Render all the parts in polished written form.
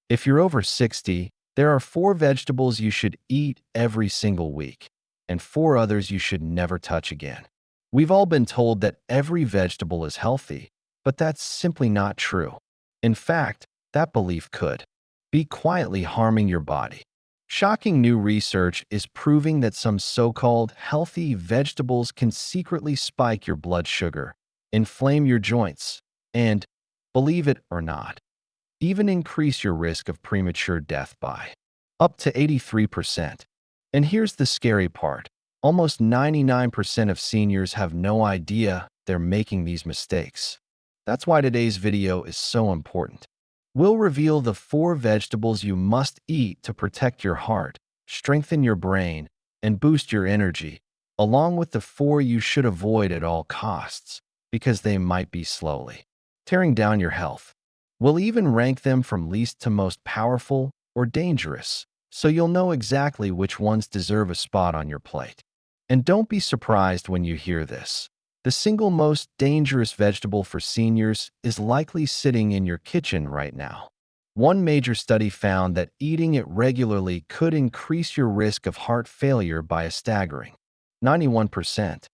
If you're over 60, there are 4 vegetables you should eat every single week, and 4 others you should never touch again. We've all been told that every vegetable is healthy, but that's simply not true. In fact, that belief could be quietly harming your body. Shocking new research is proving that some so-called healthy vegetables can secretly spike your blood sugar, inflame your joints, and, believe it or not, even increase your risk of premature death by up to 83%. And here's the scary part. Almost 99% of seniors have no idea they're making these mistakes. That's why today's video is so important. We'll reveal the 4 vegetables you must eat to protect your heart, strengthen your brain, and boost your energy, along with the 4 you should avoid at all costs, because they might be slowly tearing down your health. We'll even rank them from least to most powerful or dangerous, so you'll know exactly which ones deserve a spot on your plate. And don't be surprised when you hear this. The single most dangerous vegetable for seniors is likely sitting in your kitchen right now. One major study found that eating it regularly could increase your risk of heart failure by a staggering 91%.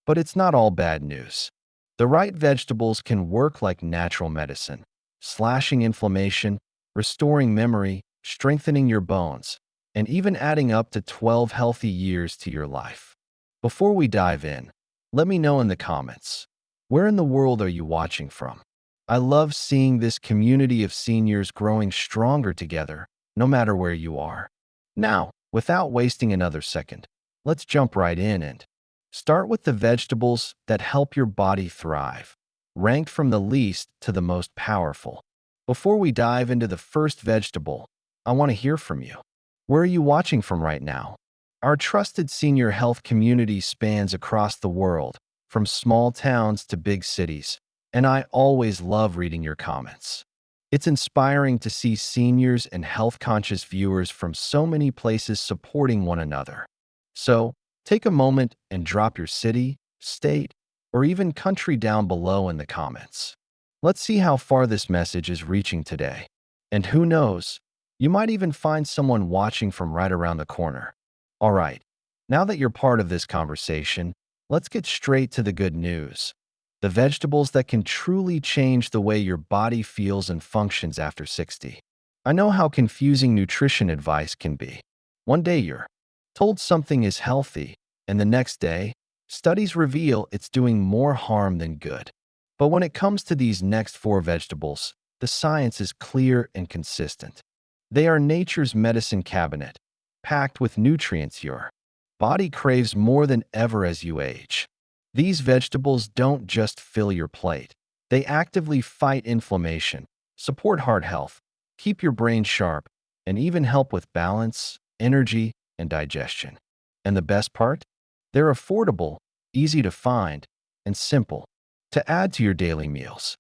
But it's not all bad news. The right vegetables can work like natural medicine, slashing inflammation, restoring memory, strengthening your bones, and even adding up to 12 healthy years to your life. Before we dive in, let me know in the comments, where in the world are you watching from? I love seeing this community of seniors growing stronger together, no matter where you are. Now, without wasting another second, let's jump right in and start with the vegetables that help your body thrive, ranked from the least to the most powerful. Before we dive into the first vegetable, I want to hear from you. Where are you watching from right now? Our trusted senior health community spans across the world, from small towns to big cities, and I always love reading your comments. It's inspiring to see seniors and health-conscious viewers from so many places supporting one another. So, take a moment and drop your city, state, or even country down below in the comments. Let's see how far this message is reaching today. And who knows, you might even find someone watching from right around the corner. All right, now that you're part of this conversation, let's get straight to the good news. The vegetables that can truly change the way your body feels and functions after 60. I know how confusing nutrition advice can be. One day you're told something is healthy, and the next day, studies reveal it's doing more harm than good. But when it comes to these next 4 vegetables, the science is clear and consistent. They are nature's medicine cabinet, packed with nutrients your body craves more than ever as you age. These vegetables don't just fill your plate. They actively fight inflammation, support heart health, keep your brain sharp, and even help with balance, energy, and digestion. And the best part? They're affordable, easy to find, and simple to add to your daily meals.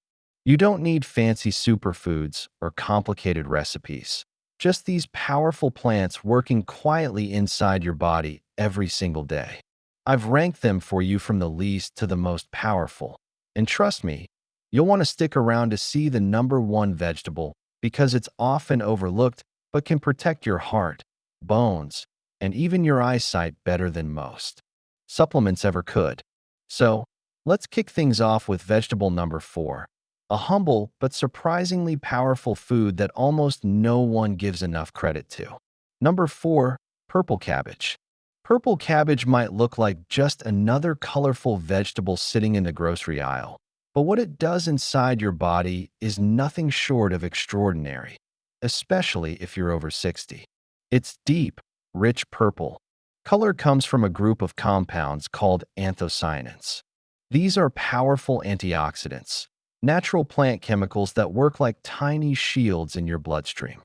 You don't need fancy superfoods or complicated recipes. Just these powerful plants working quietly inside your body every single day. I've ranked them for you from the least to the most powerful. And trust me, you'll want to stick around to see the number 1 vegetable because it's often overlooked but can protect your heart, bones, and even your eyesight better than most supplements ever could. So, let's kick things off with vegetable number 4. A humble but surprisingly powerful food that almost no one gives enough credit to. Number 4, purple cabbage. Purple cabbage might look like just another colorful vegetable sitting in the grocery aisle, but what it does inside your body is nothing short of extraordinary, especially if you're over 60. It's deep, rich purple. Color comes from a group of compounds called anthocyanins. These are powerful antioxidants, natural plant chemicals that work like tiny shields in your bloodstream.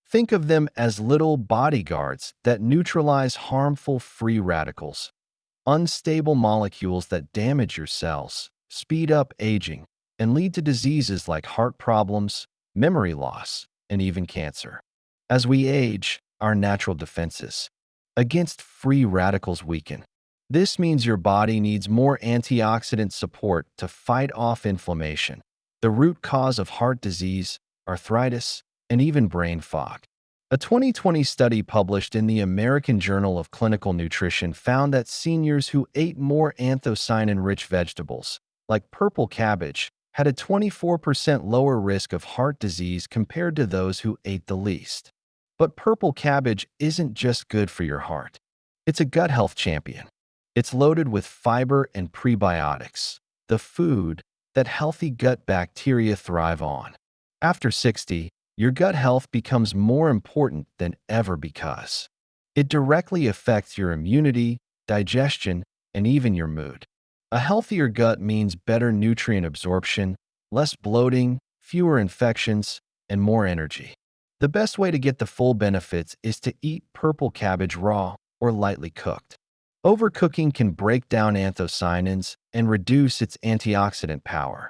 Think of them as little bodyguards that neutralize harmful free radicals, unstable molecules that damage your cells, speed up aging, and lead to diseases like heart problems, memory loss, and even cancer. As we age, our natural defenses against free radicals weaken. This means your body needs more antioxidant support to fight off inflammation, the root cause of heart disease, arthritis, and even brain fog. A 2020 study published in the American Journal of Clinical Nutrition found that seniors who ate more anthocyanin-rich vegetables, like purple cabbage, had a 24% lower risk of heart disease compared to those who ate the least. But purple cabbage isn't just good for your heart. It's a gut health champion. It's loaded with fiber and prebiotics, the food that healthy gut bacteria thrive on. After 60, your gut health becomes more important than ever because it directly affects your immunity, digestion, and even your mood. A healthier gut means better nutrient absorption, less bloating, fewer infections, and more energy. The best way to get the full benefits is to eat purple cabbage raw or lightly cooked. Overcooking can break down anthocyanins and reduce its antioxidant power.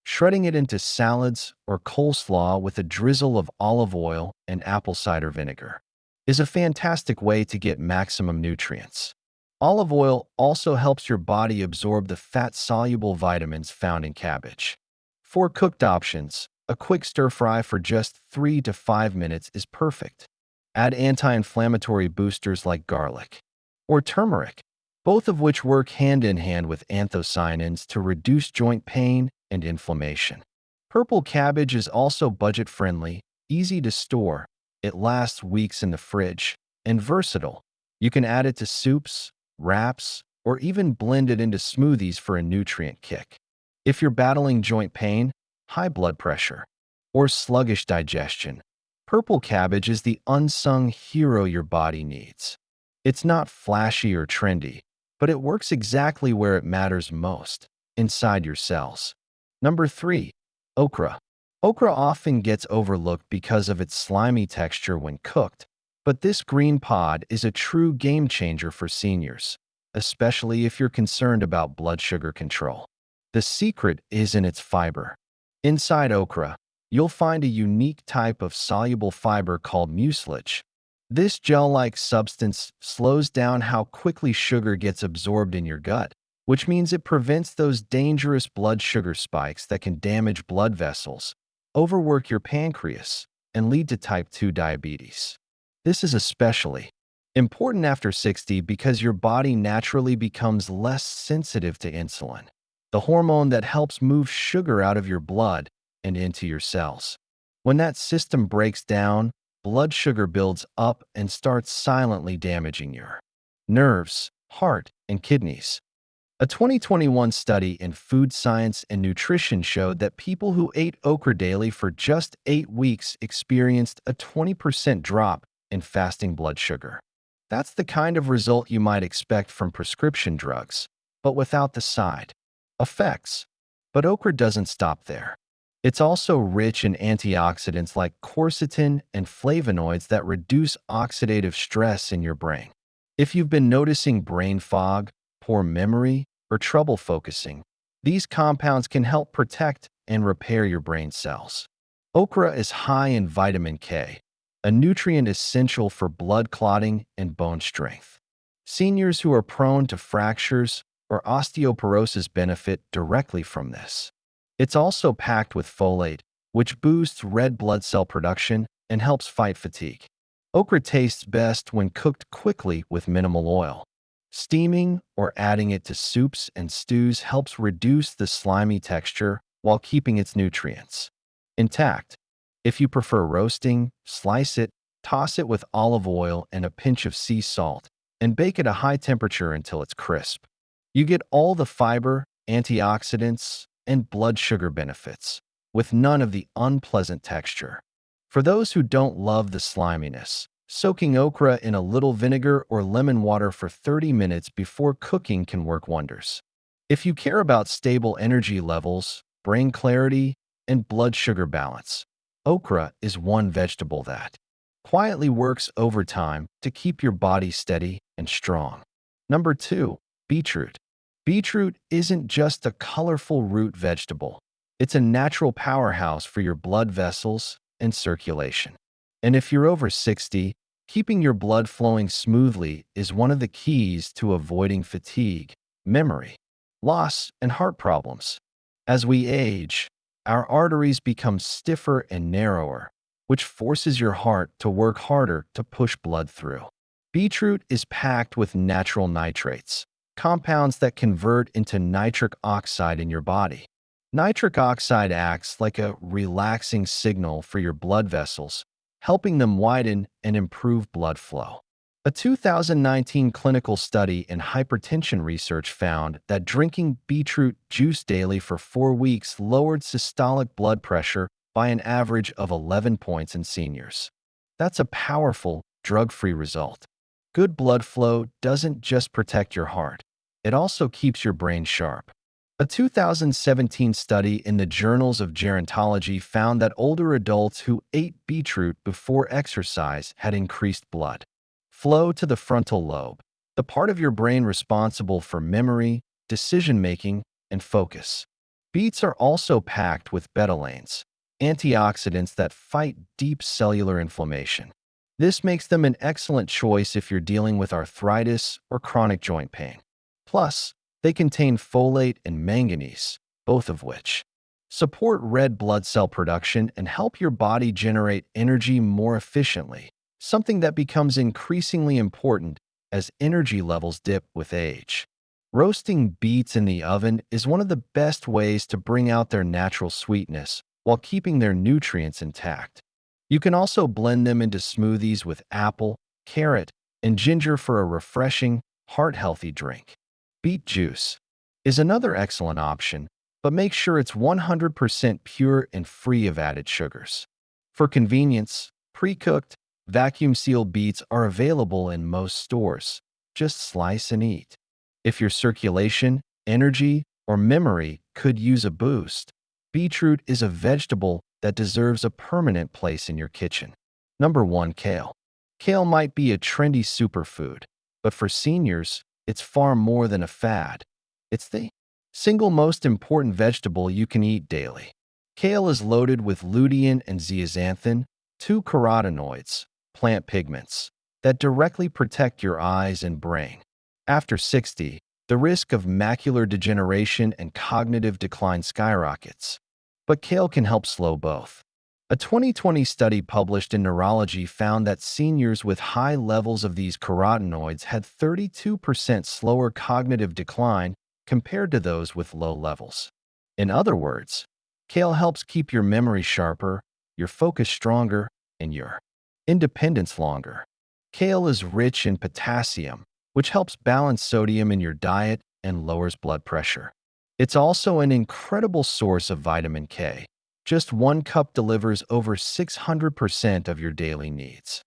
Shredding it into salads or coleslaw with a drizzle of olive oil and apple cider vinegar is a fantastic way to get maximum nutrients. Olive oil also helps your body absorb the fat-soluble vitamins found in cabbage. For cooked options, a quick stir-fry for just 3 to 5 minutes is perfect. Add anti-inflammatory boosters like garlic or turmeric, both of which work hand in hand with anthocyanins to reduce joint pain and inflammation. Purple cabbage is also budget-friendly, easy to store, it lasts weeks in the fridge, and versatile. You can add it to soups, wraps, or even blend it into smoothies for a nutrient kick. If you're battling joint pain, high blood pressure, or sluggish digestion, purple cabbage is the unsung hero your body needs. It's not flashy or trendy, but it works exactly where it matters most, inside your cells. Number 3. Okra. Okra often gets overlooked because of its slimy texture when cooked, but this green pod is a true game changer for seniors, especially if you're concerned about blood sugar control. The secret is in its fiber. Inside okra, you'll find a unique type of soluble fiber called mucilage. This gel-like substance slows down how quickly sugar gets absorbed in your gut, which means it prevents those dangerous blood sugar spikes that can damage blood vessels, overwork your pancreas, and lead to type 2 diabetes. This is especially important after 60 because your body naturally becomes less sensitive to insulin, the hormone that helps move sugar out of your blood and into your cells. When that system breaks down, blood sugar builds up and starts silently damaging your nerves, heart, and kidneys. A 2021 study in Food Science and Nutrition showed that people who ate okra daily for just 8 weeks experienced a 20% drop in fasting blood sugar. That's the kind of result you might expect from prescription drugs, but without the side effects. But okra doesn't stop there. It's also rich in antioxidants like quercetin and flavonoids that reduce oxidative stress in your brain. If you've been noticing brain fog, poor memory, or trouble focusing, these compounds can help protect and repair your brain cells. Okra is high in vitamin K, a nutrient essential for blood clotting and bone strength. Seniors who are prone to fractures or osteoporosis benefit directly from this. It's also packed with folate, which boosts red blood cell production and helps fight fatigue. Okra tastes best when cooked quickly with minimal oil. Steaming or adding it to soups and stews helps reduce the slimy texture while keeping its nutrients intact. If you prefer roasting, slice it, toss it with olive oil and a pinch of sea salt, and bake at a high temperature until it's crisp. You get all the fiber, antioxidants, and blood sugar benefits, with none of the unpleasant texture. For those who don't love the sliminess, soaking okra in a little vinegar or lemon water for 30 minutes before cooking can work wonders. If you care about stable energy levels, brain clarity, and blood sugar balance, okra is one vegetable that quietly works overtime to keep your body steady and strong. Number 2. Beetroot. Beetroot isn't just a colorful root vegetable. It's a natural powerhouse for your blood vessels and circulation. And if you're over 60, keeping your blood flowing smoothly is one of the keys to avoiding fatigue, memory loss, and heart problems. As we age, our arteries become stiffer and narrower, which forces your heart to work harder to push blood through. Beetroot is packed with natural nitrates, compounds that convert into nitric oxide in your body. Nitric oxide acts like a relaxing signal for your blood vessels, helping them widen and improve blood flow. A 2019 clinical study in hypertension research found that drinking beetroot juice daily for 4 weeks lowered systolic blood pressure by an average of 11 points in seniors. That's a powerful, drug-free result. Good blood flow doesn't just protect your heart, it also keeps your brain sharp. A 2017 study in the Journals of Gerontology found that older adults who ate beetroot before exercise had increased blood flow to the frontal lobe, the part of your brain responsible for memory, decision-making, and focus. Beets are also packed with betalains, antioxidants that fight deep cellular inflammation. This makes them an excellent choice if you're dealing with arthritis or chronic joint pain. Plus, they contain folate and manganese, both of which support red blood cell production and help your body generate energy more efficiently, something that becomes increasingly important as energy levels dip with age. Roasting beets in the oven is one of the best ways to bring out their natural sweetness while keeping their nutrients intact. You can also blend them into smoothies with apple, carrot, and ginger for a refreshing, heart-healthy drink. Beet juice is another excellent option, but make sure it's 100% pure and free of added sugars. For convenience, pre-cooked, vacuum-sealed beets are available in most stores. Just slice and eat. If your circulation, energy, or memory could use a boost, beetroot is a vegetable that deserves a permanent place in your kitchen. Number 1. Kale. Kale might be a trendy superfood, but for seniors, it's far more than a fad. It's the single most important vegetable you can eat daily. Kale is loaded with lutein and zeaxanthin, two carotenoids, plant pigments, that directly protect your eyes and brain. After 60, the risk of macular degeneration and cognitive decline skyrockets. But kale can help slow both. A 2020 study published in Neurology found that seniors with high levels of these carotenoids had 32% slower cognitive decline compared to those with low levels. In other words, kale helps keep your memory sharper, your focus stronger, and your independence longer. Kale is rich in potassium, which helps balance sodium in your diet and lowers blood pressure. It's also an incredible source of vitamin K. Just 1 cup delivers over 600% of your daily needs.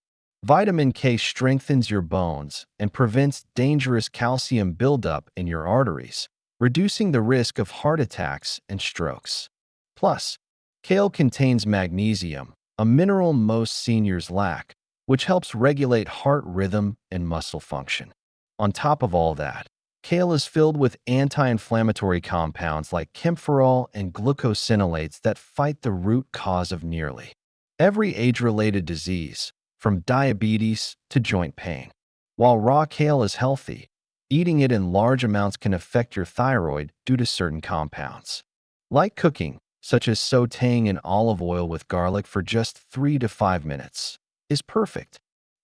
Vitamin K strengthens your bones and prevents dangerous calcium buildup in your arteries, reducing the risk of heart attacks and strokes. Plus, kale contains magnesium, a mineral most seniors lack, which helps regulate heart rhythm and muscle function. On top of all that, kale is filled with anti-inflammatory compounds like kaempferol and glucosinolates that fight the root cause of nearly every age-related disease, from diabetes to joint pain. While raw kale is healthy, eating it in large amounts can affect your thyroid due to certain compounds. Light cooking, such as sautéing in olive oil with garlic for just 3 to 5 minutes, is perfect.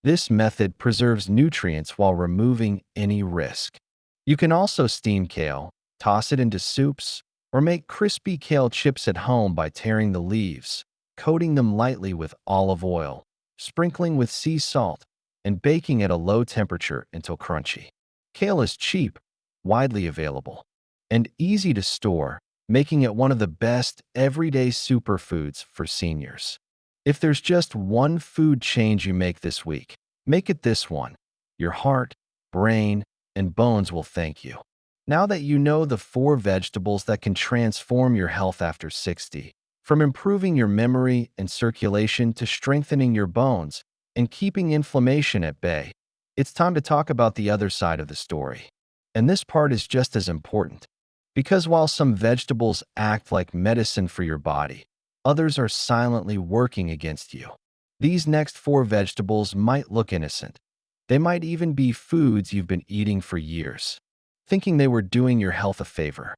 This method preserves nutrients while removing any risk. You can also steam kale, toss it into soups, or make crispy kale chips at home by tearing the leaves, coating them lightly with olive oil, sprinkling with sea salt, and baking at a low temperature until crunchy. Kale is cheap, widely available, and easy to store, making it one of the best everyday superfoods for seniors. If there's just one food change you make this week, make it this one. Your heart, brain, and bones will thank you. Now that you know the 4 vegetables that can transform your health after 60, from improving your memory and circulation to strengthening your bones and keeping inflammation at bay, it's time to talk about the other side of the story. And this part is just as important, because while some vegetables act like medicine for your body, others are silently working against you. These next 4 vegetables might look innocent. They might even be foods you've been eating for years, thinking they were doing your health a favor.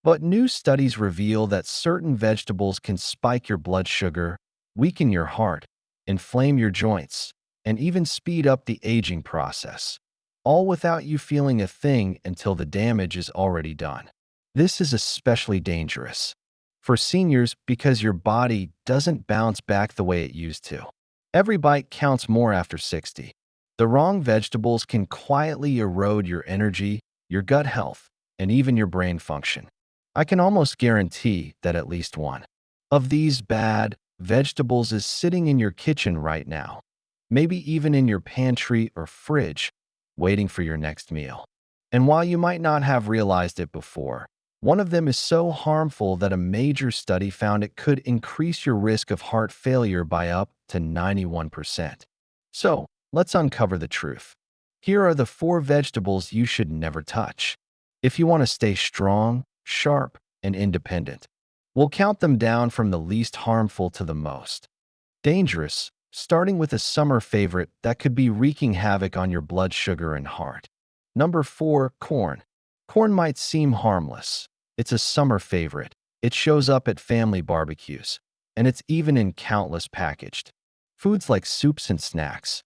But new studies reveal that certain vegetables can spike your blood sugar, weaken your heart, inflame your joints, and even speed up the aging process, all without you feeling a thing until the damage is already done. This is especially dangerous for seniors because your body doesn't bounce back the way it used to. Every bite counts more after 60. The wrong vegetables can quietly erode your energy, your gut health, and even your brain function. I can almost guarantee that at least one of these bad vegetables is sitting in your kitchen right now, maybe even in your pantry or fridge, waiting for your next meal. And while you might not have realized it before, one of them is so harmful that a major study found it could increase your risk of heart failure by up to 91%. So, let's uncover the truth. Here are the 4 vegetables you should never touch if you want to stay strong, sharp, and independent. We'll count them down from the least harmful to the most dangerous, starting with a summer favorite that could be wreaking havoc on your blood sugar and heart. Number 4, corn. Corn might seem harmless. It's a summer favorite. It shows up at family barbecues, and it's even in countless packaged foods like soups and snacks.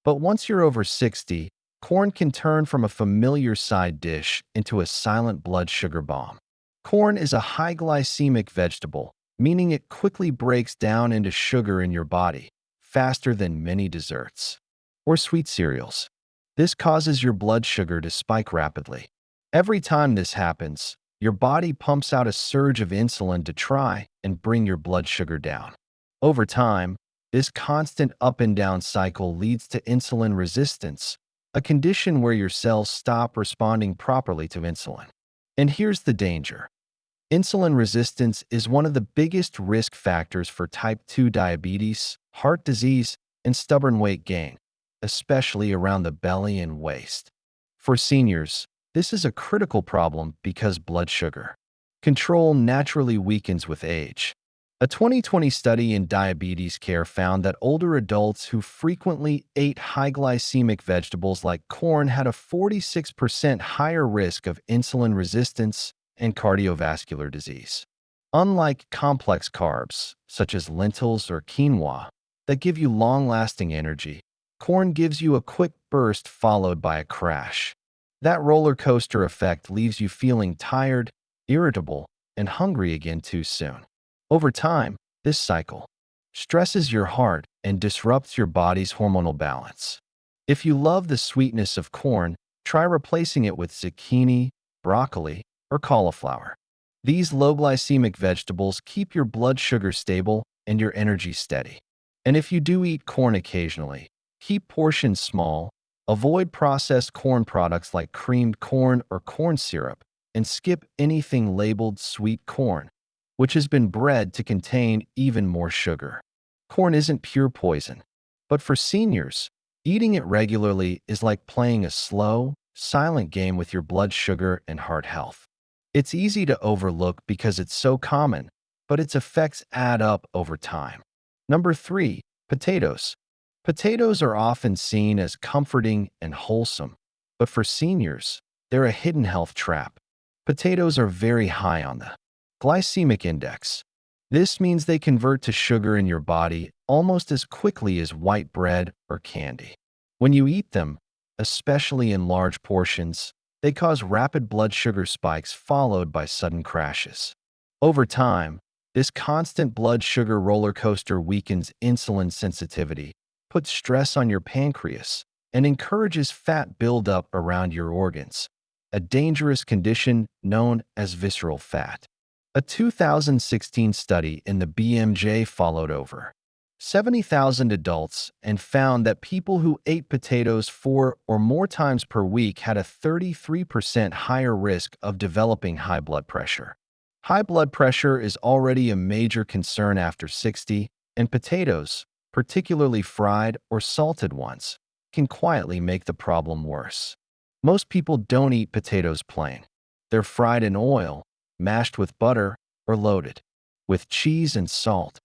But once you're over 60, corn can turn from a familiar side dish into a silent blood sugar bomb. Corn is a high glycemic vegetable, meaning it quickly breaks down into sugar in your body, faster than many desserts or sweet cereals. This causes your blood sugar to spike rapidly. Every time this happens, your body pumps out a surge of insulin to try and bring your blood sugar down. Over time, this constant up and down cycle leads to insulin resistance, a condition where your cells stop responding properly to insulin. And here's the danger. Insulin resistance is one of the biggest risk factors for type 2 diabetes, heart disease, and stubborn weight gain, especially around the belly and waist. For seniors, this is a critical problem because blood sugar control naturally weakens with age. A 2020 study in diabetes care found that older adults who frequently ate high glycemic vegetables like corn had a 46% higher risk of insulin resistance and cardiovascular disease. Unlike complex carbs, such as lentils or quinoa, that give you long-lasting energy, corn gives you a quick burst followed by a crash. That roller coaster effect leaves you feeling tired, irritable, and hungry again too soon. Over time, this cycle stresses your heart and disrupts your body's hormonal balance. If you love the sweetness of corn, try replacing it with zucchini, broccoli, or cauliflower. These low glycemic vegetables keep your blood sugar stable and your energy steady. And if you do eat corn occasionally, keep portions small, avoid processed corn products like creamed corn or corn syrup, and skip anything labeled sweet corn, which has been bred to contain even more sugar. Corn isn't pure poison, but for seniors, eating it regularly is like playing a slow, silent game with your blood sugar and heart health. It's easy to overlook because it's so common, but its effects add up over time. Number 3, potatoes. Potatoes are often seen as comforting and wholesome, but for seniors, they're a hidden health trap. Potatoes are very high on the glycemic index. This means they convert to sugar in your body almost as quickly as white bread or candy. When you eat them, especially in large portions, they cause rapid blood sugar spikes followed by sudden crashes. Over time, this constant blood sugar roller coaster weakens insulin sensitivity, puts stress on your pancreas, and encourages fat buildup around your organs, a dangerous condition known as visceral fat. A 2016 study in the BMJ followed over 70,000 adults and found that people who ate potatoes 4 or more times per week had a 33% higher risk of developing high blood pressure. High blood pressure is already a major concern after 60, and potatoes, particularly fried or salted ones, can quietly make the problem worse. Most people don't eat potatoes plain. They're fried in oil, mashed with butter, or loaded with cheese and salt,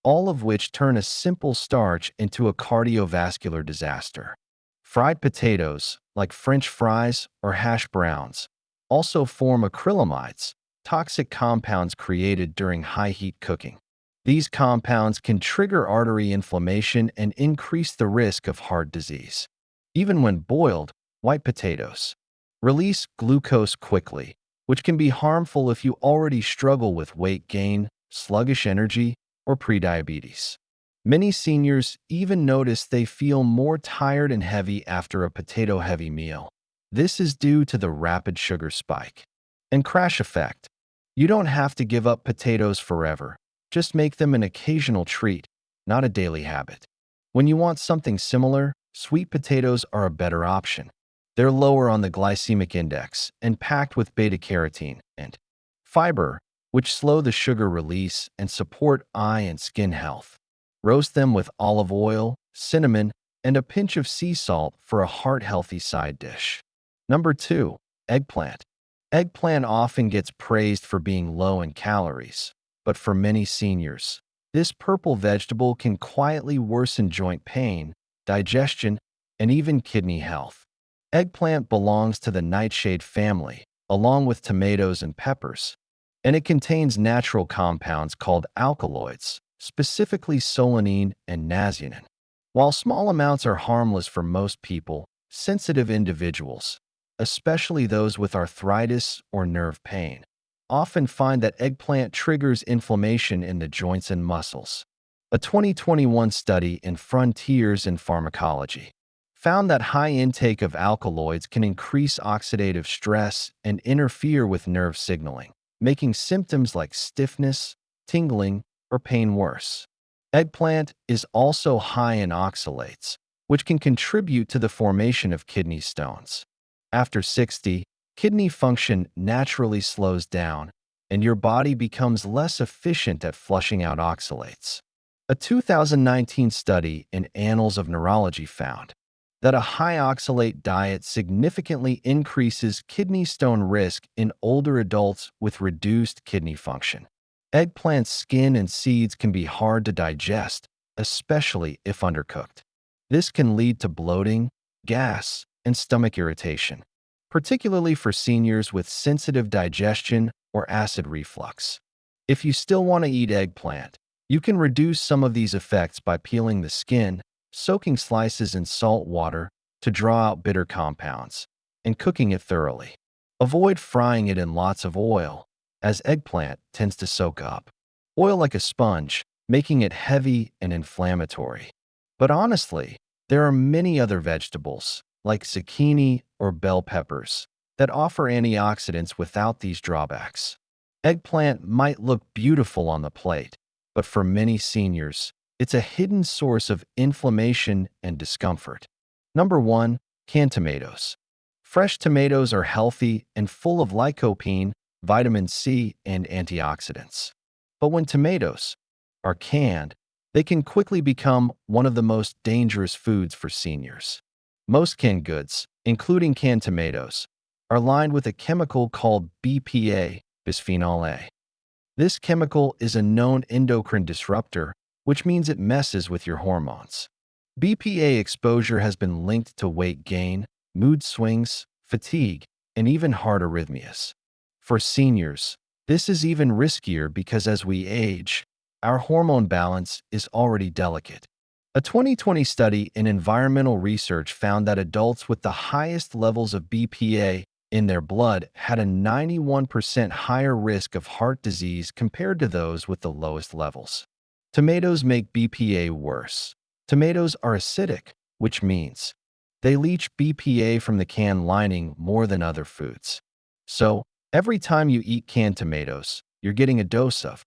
all of which turn a simple starch into a cardiovascular disaster. Fried potatoes, like French fries or hash browns, also form acrylamides, toxic compounds created during high-heat cooking. These compounds can trigger artery inflammation and increase the risk of heart disease. Even when boiled, white potatoes release glucose quickly, which can be harmful if you already struggle with weight gain, sluggish energy, or prediabetes. Many seniors even notice they feel more tired and heavy after a potato-heavy meal. This is due to the rapid sugar spike and crash effect. You don't have to give up potatoes forever. Just make them an occasional treat, not a daily habit. When you want something similar, sweet potatoes are a better option. They're lower on the glycemic index and packed with beta-carotene and fiber, which slow the sugar release and support eye and skin health. Roast them with olive oil, cinnamon, and a pinch of sea salt for a heart-healthy side dish. Number 2. Eggplant. Eggplant often gets praised for being low in calories, but for many seniors, this purple vegetable can quietly worsen joint pain, digestion, and even kidney health. Eggplant belongs to the nightshade family, along with tomatoes and peppers, and it contains natural compounds called alkaloids, specifically solanine and nazeanin. While small amounts are harmless for most people, sensitive individuals, especially those with arthritis or nerve pain, often find that eggplant triggers inflammation in the joints and muscles. A 2021 study in Frontiers in Pharmacology found that high intake of alkaloids can increase oxidative stress and interfere with nerve signaling, making symptoms like stiffness, tingling, or pain worse. Eggplant is also high in oxalates, which can contribute to the formation of kidney stones. After 60, kidney function naturally slows down, and your body becomes less efficient at flushing out oxalates. A 2019 study in Annals of Neurology found that a high oxalate diet significantly increases kidney stone risk in older adults with reduced kidney function. Eggplant skin and seeds can be hard to digest, especially if undercooked. This can lead to bloating, gas, and stomach irritation, particularly for seniors with sensitive digestion or acid reflux. If you still want to eat eggplant, you can reduce some of these effects by peeling the skin, soaking slices in salt water to draw out bitter compounds, and cooking it thoroughly. Avoid frying it in lots of oil, as eggplant tends to soak up oil like a sponge, making it heavy and inflammatory. But honestly, there are many other vegetables, like zucchini or bell peppers, that offer antioxidants without these drawbacks. Eggplant might look beautiful on the plate, but for many seniors, it's a hidden source of inflammation and discomfort. Number 1. Canned tomatoes. Fresh tomatoes are healthy and full of lycopene, vitamin C, and antioxidants. But when tomatoes are canned, they can quickly become one of the most dangerous foods for seniors. Most canned goods, including canned tomatoes, are lined with a chemical called BPA, bisphenol A. This chemical is a known endocrine disruptor, which means it messes with your hormones. BPA exposure has been linked to weight gain, mood swings, fatigue, and even heart arrhythmias. For seniors, this is even riskier because as we age, our hormone balance is already delicate. A 2020 study in environmental research found that adults with the highest levels of BPA in their blood had a 91% higher risk of heart disease compared to those with the lowest levels. Tomatoes make BPA worse. Tomatoes are acidic, which means they leach BPA from the can lining more than other foods. So, every time you eat canned tomatoes, you're getting a dose of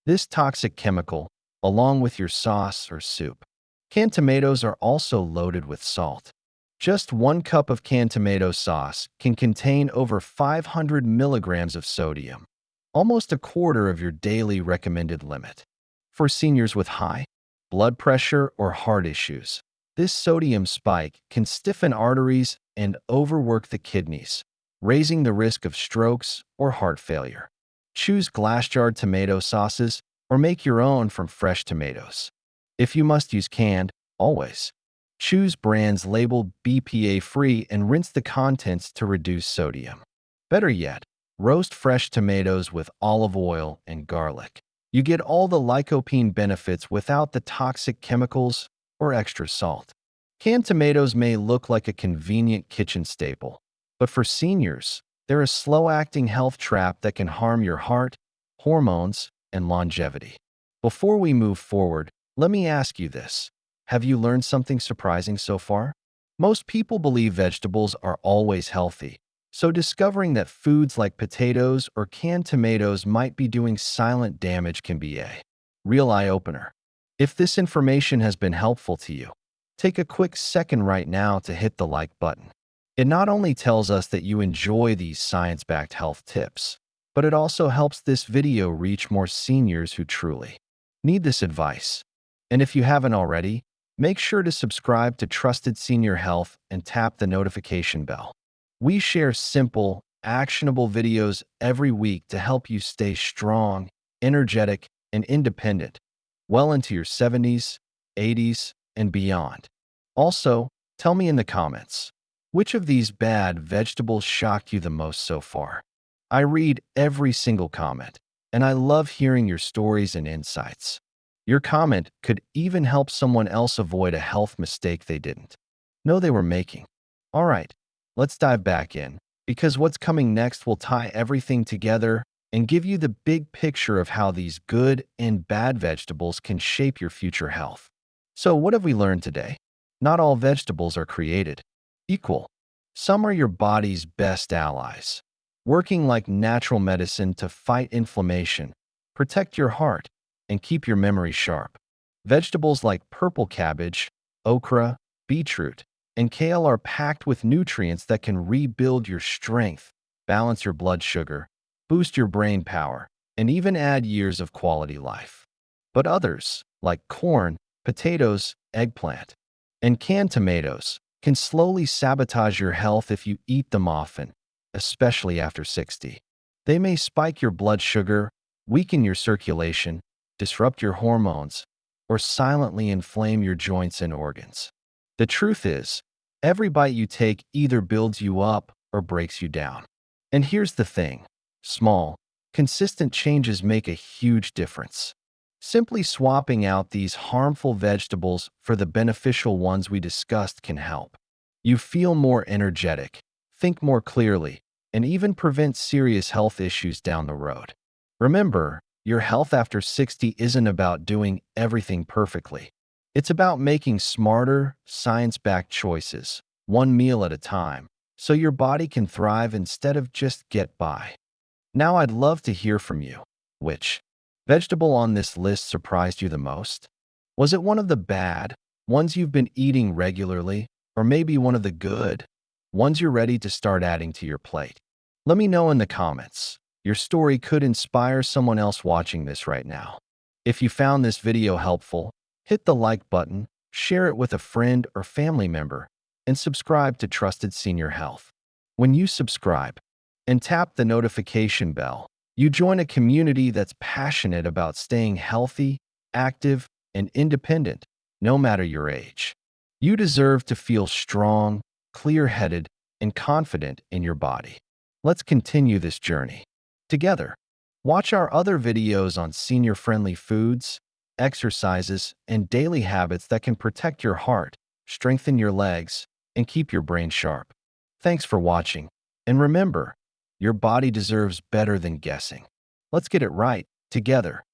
this toxic chemical along with your sauce or soup. Canned tomatoes are also loaded with salt. Just 1 cup of canned tomato sauce can contain over 500 milligrams of sodium, almost a quarter of your daily recommended limit. For seniors with high blood pressure or heart issues, this sodium spike can stiffen arteries and overwork the kidneys, raising the risk of strokes or heart failure. Choose glass-jarred tomato sauces or make your own from fresh tomatoes. If you must use canned, always choose brands labeled BPA-free and rinse the contents to reduce sodium. Better yet, roast fresh tomatoes with olive oil and garlic. You get all the lycopene benefits without the toxic chemicals or extra salt. Canned tomatoes may look like a convenient kitchen staple, but for seniors, they're a slow-acting health trap that can harm your heart, hormones, and longevity. Before we move forward, let me ask you this. Have you learned something surprising so far? Most people believe vegetables are always healthy, so discovering that foods like potatoes or canned tomatoes might be doing silent damage can be a real eye-opener. If this information has been helpful to you, take a quick second right now to hit the like button. It not only tells us that you enjoy these science-backed health tips, but it also helps this video reach more seniors who truly need this advice. And if you haven't already, make sure to subscribe to Trusted Senior Health and tap the notification bell. We share simple, actionable videos every week to help you stay strong, energetic, and independent well into your 70s, 80s, and beyond. Also, tell me in the comments, which of these bad vegetables shocked you the most so far? I read every single comment, and I love hearing your stories and insights. Your comment could even help someone else avoid a health mistake they didn't know they were making. All right, let's dive back in, because what's coming next will tie everything together and give you the big picture of how these good and bad vegetables can shape your future health. So, what have we learned today? Not all vegetables are created equal. Some are your body's best allies, working like natural medicine to fight inflammation, protect your heart, and keep your memory sharp. Vegetables like purple cabbage, okra, beetroot, and kale are packed with nutrients that can rebuild your strength, balance your blood sugar, boost your brain power, and even add years of quality life. But others, like corn, potatoes, eggplant, and canned tomatoes, can slowly sabotage your health if you eat them often, especially after 60. They may spike your blood sugar, weaken your circulation, disrupt your hormones, or silently inflame your joints and organs. The truth is, every bite you take either builds you up or breaks you down. And here's the thing. Small, consistent changes make a huge difference. Simply swapping out these harmful vegetables for the beneficial ones we discussed can help. You feel more energetic, think more clearly, and even prevent serious health issues down the road. Remember, your health after 60 isn't about doing everything perfectly. It's about making smarter, science-backed choices, one meal at a time, so your body can thrive instead of just get by. Now I'd love to hear from you. Which vegetable on this list surprised you the most? Was it one of the bad, ones you've been eating regularly, or maybe one of the good, ones you're ready to start adding to your plate? Let me know in the comments. Your story could inspire someone else watching this right now. If you found this video helpful, hit the like button, share it with a friend or family member, and subscribe to Trusted Senior Health. When you subscribe and tap the notification bell, you join a community that's passionate about staying healthy, active, and independent, no matter your age. You deserve to feel strong, clear-headed, and confident in your body. Let's continue this journey together. Watch our other videos on senior-friendly foods, exercises, and daily habits that can protect your heart, strengthen your legs, and keep your brain sharp. Thanks for watching, and remember, your body deserves better than guessing. Let's get it right together.